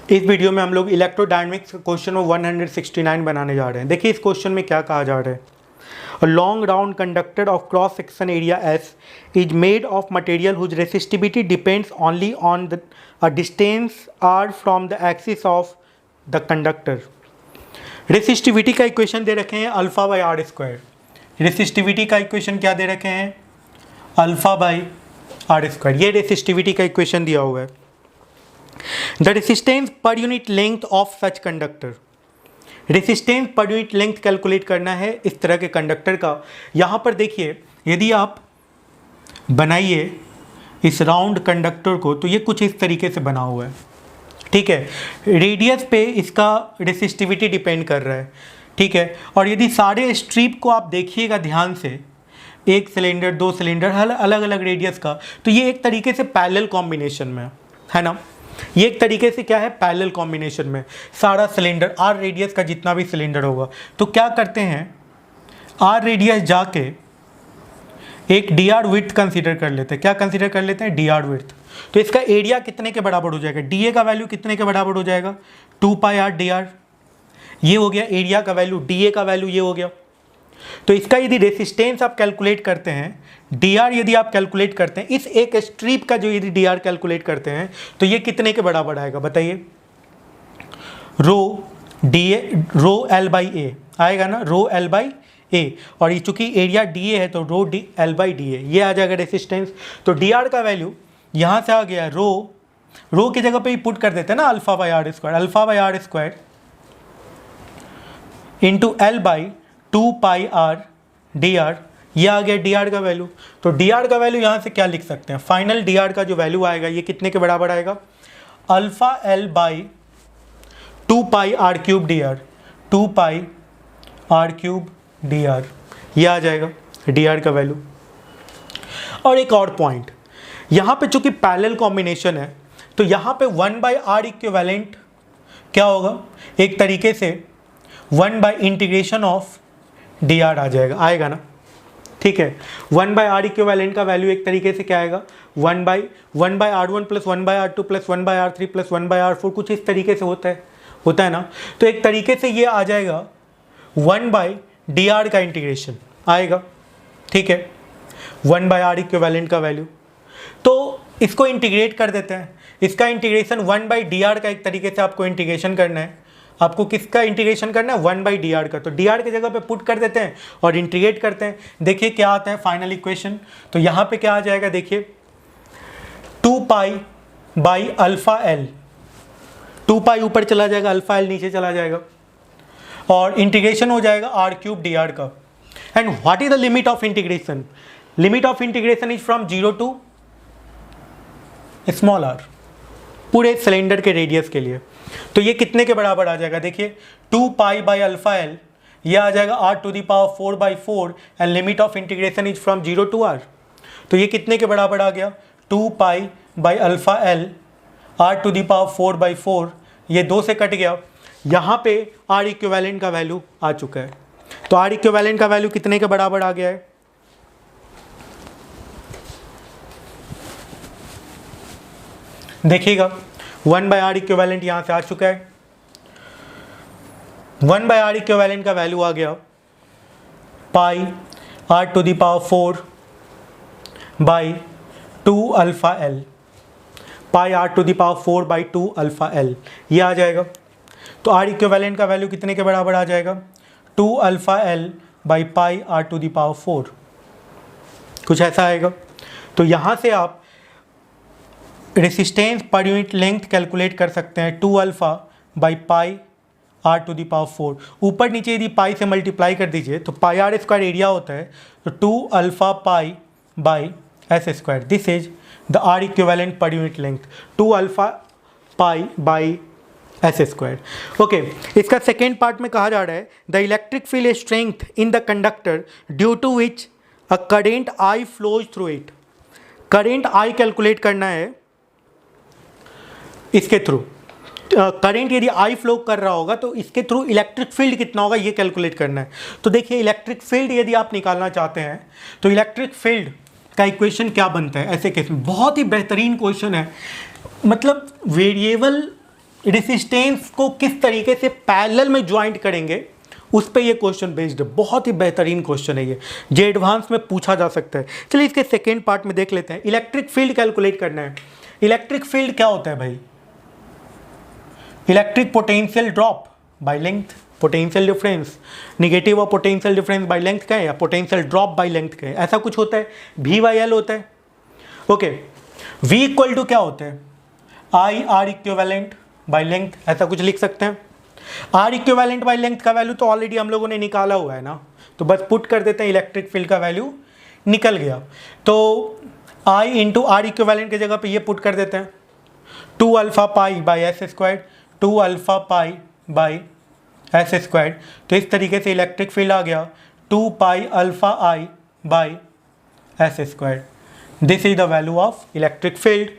इस वीडियो में हम लोग इलेक्ट्रोडायनेमिक्स क्वेश्चन नंबर 169 बनाने जा रहे हैं। देखिए इस क्वेश्चन में क्या कहा जा रहा है। A long round conductor of cross section area S is made of material whose resistivity depends only on a distance r from the axis of the conductor. Resistivity का इक्वेशन दे रखे हैं alpha by R square. Resistivity का equation क्या दे रखे हैं? Alpha by R square. ये रेसिस्टिविटी का इक्वेशन दिया हुआ है। The resistance per unit length of such conductor. Resistance per unit length calculate करना है इस तरह के कंडक्टर का। यहाँ पर देखिए, यदि आप बनाइए इस राउंड कंडक्टर को तो ये कुछ इस तरीके से बना हुआ है, ठीक है। रेडियस पे इसका रेसिस्टिविटी डिपेंड कर रहा है, ठीक है। और यदि सारे स्ट्रिप को आप देखिएगा ध्यान से, एक सिलेंडर, दो सिलेंडर, अलग अलग रेडियस का, तो ये एक तरीके से पैरेलल कॉम्बिनेशन में है ना। ये एक तरीके से क्या है, पैरेलल कॉम्बिनेशन में सारा सिलेंडर आर रेडियस का जितना भी सिलेंडर होगा, तो क्या करते हैं, आर रेडियस जाके एक डी आर विड्थ कंसीडर कर लेते हैं। क्या कंसीडर कर लेते हैं? D R width. तो इसका एरिया कितने के बराबर हो जाएगा? डी ए का वैल्यू कितने के बराबर हो जाएगा? 2 पाई आर डी आर। ये हो गया एरिया का वैल्यू, डी ए का वैल्यू ये हो गया। तो इसका यदि रेसिस्टेंस आप कैलकुलेट करते हैं, डी आर यदि आप कैलकुलेट करते हैं, इस एक स्ट्रिप का जो यदि डी आर कैलकुलेट करते हैं तो ये कितने के बराबर आएगा बताइए? Rho D A, rho L by A आएगा ना, रो एल बाई ए। और ये चूंकि एरिया डी ए है तो rho D L by D A, ये आ जाएगा रेसिस्टेंस। तो डी आर का वैल्यू यहाँ से आ गया, रो की जगह पे ही पुट कर देते हैं ना, alpha by R square, alpha by R square into L by 2 pi R D R. ये आ गया डी आर का वैल्यू। तो डी आर का वैल्यू यहाँ से क्या लिख सकते हैं? फाइनल डी आर का जो वैल्यू आएगा ये कितने के बराबर आएगा? Alpha L by 2 pi R cube D R, 2 pi R cube D R, ये आ जाएगा डी आर का वैल्यू। और एक और पॉइंट, यहाँ पे चूंकि पैरेलल कॉम्बिनेशन है तो यहाँ पे 1 बाई आर इक्विवेलेंट क्या होगा? एक तरीके से 1 by integration of D R आ जाएगा, आएगा ना, ठीक है। 1 बाई आर इक्विवेलेंट का वैल्यू एक तरीके से क्या आएगा? 1 by R one plus 1 by R two plus 1 by R three plus 1 by R four, कुछ इस तरीके से होता है ना। तो एक तरीके से ये आ जाएगा 1 बाई डी आर का इंटीग्रेशन आएगा, ठीक है, 1 बाई आर इक्विवेलेंट का वैल्यू। तो इसको इंटीग्रेट कर देते हैं। इसका इंटीग्रेशन 1 बाई डी आर का एक तरीके से आपको इंटीग्रेशन करना है। आपको किसका इंटीग्रेशन करना है? 1 बाई डी आर का। तो डी आर की जगह पे पुट कर देते हैं और इंटीग्रेट करते हैं। देखिए क्या आता है फाइनल इक्वेशन। तो यहाँ पे क्या आ जाएगा देखिए, 2 पाई बाई अल्फा एल, 2 पाई ऊपर चला जाएगा, अल्फा एल नीचे चला जाएगा, और इंटीग्रेशन हो जाएगा आर क्यूब डी आर का। And what is the limit of integration? Limit of integration is from 0 to small R, पूरे सिलेंडर के रेडियस के लिए। तो ये कितने के बराबर आ जाएगा? देखिए 2 पाई बाई अल्फा एल, ये आ जाएगा r to the power 4 by 4 and limit of integration is from 0 to r। तो ये कितने के बराबर आ गया? 2 pi by alpha L r to the power 4 by 4, ये 2 से कट गया। यहाँ पे r इक्विवेलेंट का वैल्यू आ चुका है। तो r इक्विवेलेंट का वैल्यू कितने के बराबर आ गया है? देखिएगा 1 बाई आर इक्विवेलेंट यहाँ से आ चुका है। 1 बाई आर इक्विवेलेंट का वैल्यू आ गया pi R to the power 4 by 2 alpha L, pi R to the power 4 by 2 alpha L, ये आ जाएगा। तो आर इक्विवेलेंट का वैल्यू कितने के बराबर आ जाएगा? 2 alpha L by pi R to the power 4, कुछ ऐसा आएगा। तो यहाँ से आप resistance per unit length calculate कर सकते हैं, 2 alpha by pi R to the power 4। ऊपर नीचे यदि पाई से मल्टीप्लाई कर दीजिए तो पाई आर स्क्वायर एरिया होता है, तो 2 alpha pi by S square, this is the R equivalent per unit length, 2 alpha pi by S square. Okay, इसका सेकेंड पार्ट में कहा जा रहा है the electric field strength in the conductor due to which a current I flows through it. Current I calculate करना है इसके through. Current यदि आई फ्लो कर रहा होगा तो इसके थ्रू इलेक्ट्रिक फील्ड कितना होगा ये कैलकुलेट करना है। तो देखिए इलेक्ट्रिक फील्ड यदि आप निकालना चाहते हैं तो इलेक्ट्रिक फील्ड का इक्वेशन क्या बनता है ऐसे केस में? बहुत ही बेहतरीन क्वेश्चन है। मतलब वेरिएबल रेसिस्टेंस को किस तरीके से पैरेलल में ज्वाइंट करेंगे उस पे ये क्वेश्चन बेस्ड है। बहुत ही बेहतरीन क्वेश्चन है ये, जो एडवांस में पूछा जा सकता है। चलिए इसके सेकेंड पार्ट में देख लेते हैं। इलेक्ट्रिक फील्ड कैलकुलेट करना है। इलेक्ट्रिक फील्ड क्या होता है भाई? Electric potential drop by length, potential difference, negative और पोटेंशियल डिफरेंस बाय लेंथ कहें या पोटेंशियल ड्रॉप बाय लेंथ कहें, ऐसा कुछ होता है। V बाई एल होता है। ओके, V इक्वल टू क्या होता है? I R equivalent by length, ऐसा कुछ लिख सकते हैं। आर इक्विवेलेंट बाय लेंथ का वैल्यू तो ऑलरेडी हम लोगों ने निकाला हुआ है ना, तो बस पुट कर देते हैं, इलेक्ट्रिक फील्ड का वैल्यू निकल गया। तो आई इंटू आर इक्विवेलेंट की जगह पे ये पुट कर देते हैं, 2 alpha pi by S squared, 2 alpha pi by S squared. तो इस तरीके से इलेक्ट्रिक फील्ड आ गया 2 pi alpha I by S squared. This is the value of electric field.